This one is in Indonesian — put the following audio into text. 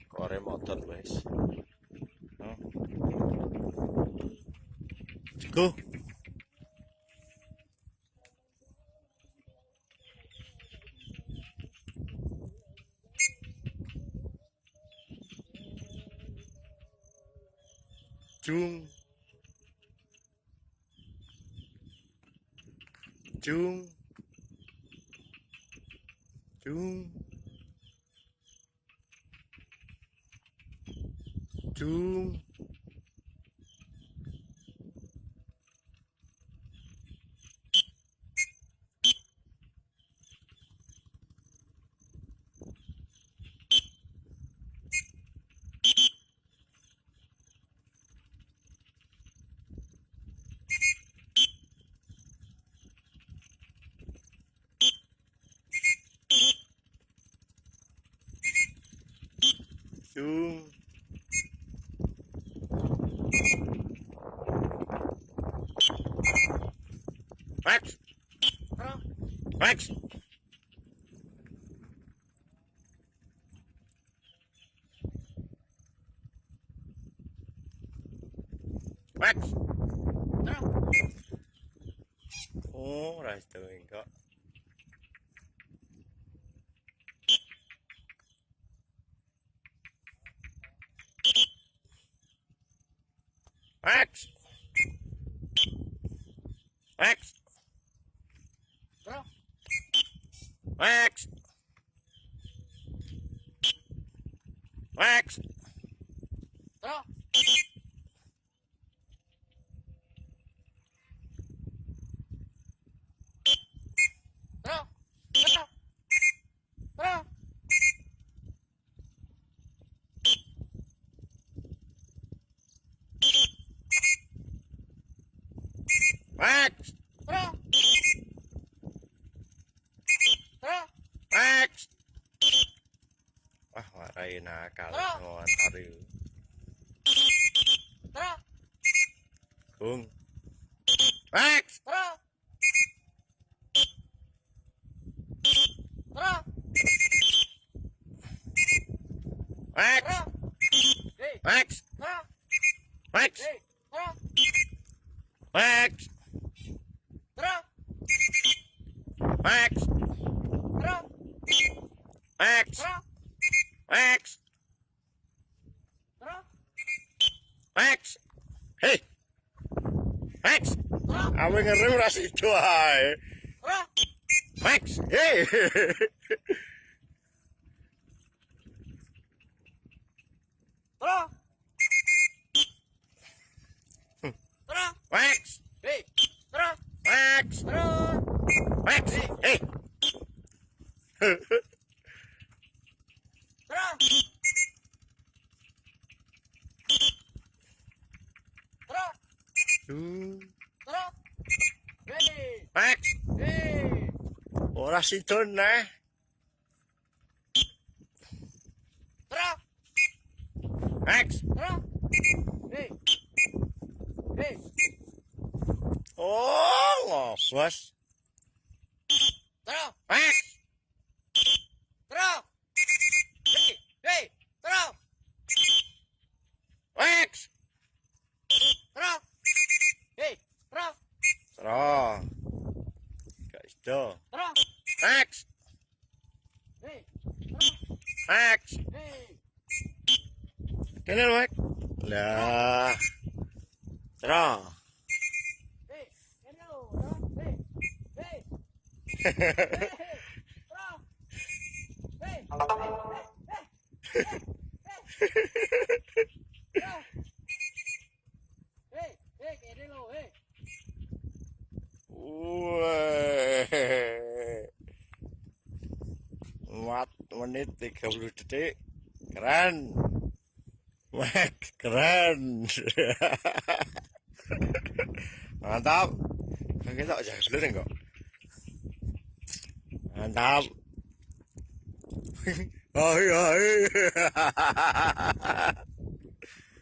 Kore motor guys. Teguh. Jung. Jung. Jung. Jung. Jung. Max. Max. Max. Oh, ras itu enggak. Max. Max. Max. Max. Max. Max. Wah, marahin nakal kawan hari. Bung. Max. Max. Max. Max. Max. Max. Max. Max. Max. Hey. Max. Awe ngerem ras itu ae. Max. Hey. Max. Hey. Max. Max. Hey. Max. Ora sidon nah. Max. Oh, ngobos. Max. Max. Tro. Gak iso. Max. Max. Kene lho, Max. Lah. Tro. Wah, 4 menit 30 detik. Keren. Wah, keren. Mantap. Kita aja dulu enggak. Mantap. Hai hai.